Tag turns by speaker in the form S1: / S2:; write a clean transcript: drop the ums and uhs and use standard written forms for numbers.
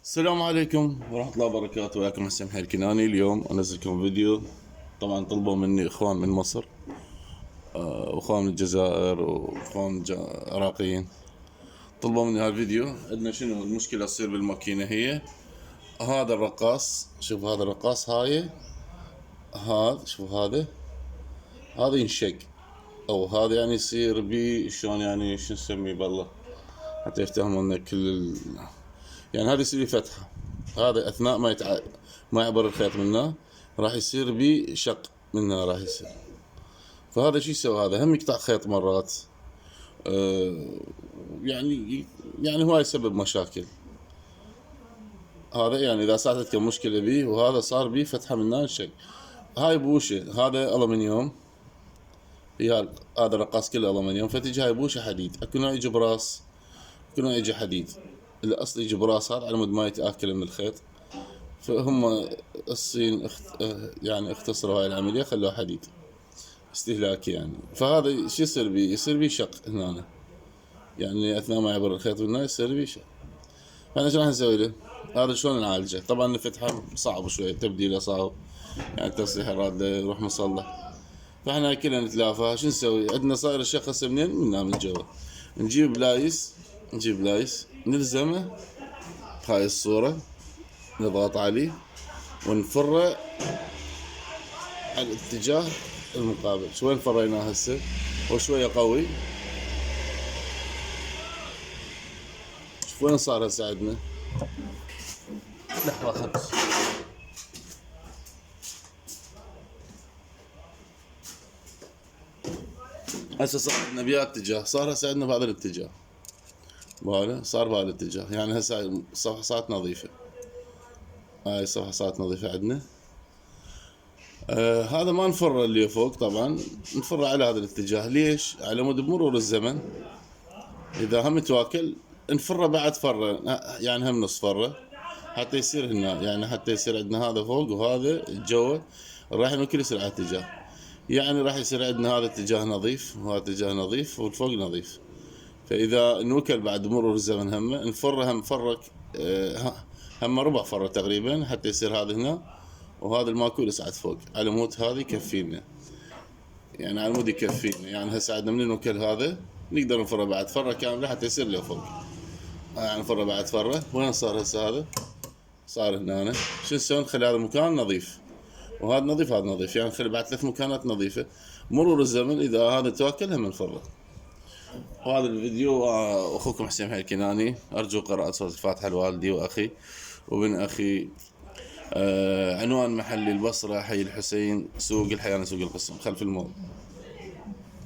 S1: السلام عليكم ورحمة الله وبركاته، وياكم حسين حي الكناني. اليوم انزل لكم فيديو. طبعا طلبوا مني اخوان من مصر، واخوان من الجزائر، واخوان عراقيين. طلبوا مني هالفيديو. عندنا شنو المشكلة تصير بالماكينة؟ هي هذا الرقاص، شوف هذا الرقاص، شوف هذا ينشق، او هذا يعني يصير بي شلون، يعني شو نسميه بالله حتى يفتهمون يعني هذا يصير بي فتحة. هذا اثناء ما يعبر الخيط منه راح يصير بي شق منه راح يصير. فهذا شو يسوي؟ هذا هم يقطع خيط مرات. آه يعني هو يسبب مشاكل. هذا يعني اذا صارت كم مشكلة بيه، وهذا صار بيه فتحة منه انشق. هاي بوشة، هذا ألمنيوم. هذا الرقاص كله ألمنيوم. فتجي هاي بوشة حديد. اكو نوع يجي براس، اكو نوع يجي حديد. الاصل يجي براس هذا على مود ما يتآكل من الخيط. فهم الصين يعني اختصروا هاي العملية، خلوها حديد استهلاكي يعني. فهذا شو يصير بيه؟ يصير بيه شق هنا، يعني اثناء ما يعبر الخيط منه يصير بيه شق. فاحنا شو راح نسوي له؟ هذا شلون نعالجه؟ طبعا الفتحة صعب شوية، تبديله صعب، يعني تصليح الراد يروح مصلح. فاحنا كلنا نتلافى. شو نسوي؟ عندنا صاير الشخص منين؟ من جوا. نجيب لايس نلزمه بهاي الصورة، نضغط عليه ونفره على الاتجاه المقابل. شوي فريناه هسه وشوية قوي. شوف وين صار هسه عندنا. لحظة خبز. هسه صار عندنا بهذا الاتجاه، صار هسه عندنا بهذا الاتجاه. وهذا صار بهذا الاتجاه، يعني هسه الصفحة صارت نظيفة. هاي الصفحة صارت نظيفة عندنا. هذا ما نفره اللي فوق، طبعا نفره على هذا الاتجاه. ليش؟ على مود بمرور الزمن اذا هم تواكل نفره بعد فره، يعني هم نص فره، حتى يصير هنا، يعني حتى يصير عندنا هذا فوق وهذا جوا. راح نوكل يصير على اتجاه، يعني راح يصير عندنا هذا اتجاه نظيف وهذا اتجاه نظيف والفوق نظيف. فاذا نوكل بعد مرور الزمن هم نفره، هم فرق هم ربع فره تقريبا، حتى يصير هذا هنا وهذا الماكول يصعد فوق على مود هذا يكفينا، يعني على مود يكفينا. يعني هسه عندنا من نوكل هذا نقدر نفره بعد فره كامله حتى يصير له فوق. يعني نفره بعد فره. وين صار هسه؟ هذا صار هنا. شو نسوي؟ نخلي هذا المكان نظيف وهذا نظيف هذا نظيف، يعني نخلي بعد 3 مكانات نظيفة. مرور الزمن اذا هذا تواكل هم نفرغ. وهذا الفيديو اخوكم حسين حي الكناني. ارجو قراءة سورة الفاتحة لوالدي واخي وابن اخي. عنوان محلي البصرة، حي الحسين، سوق الحياة، سوق القسم، خلف المول.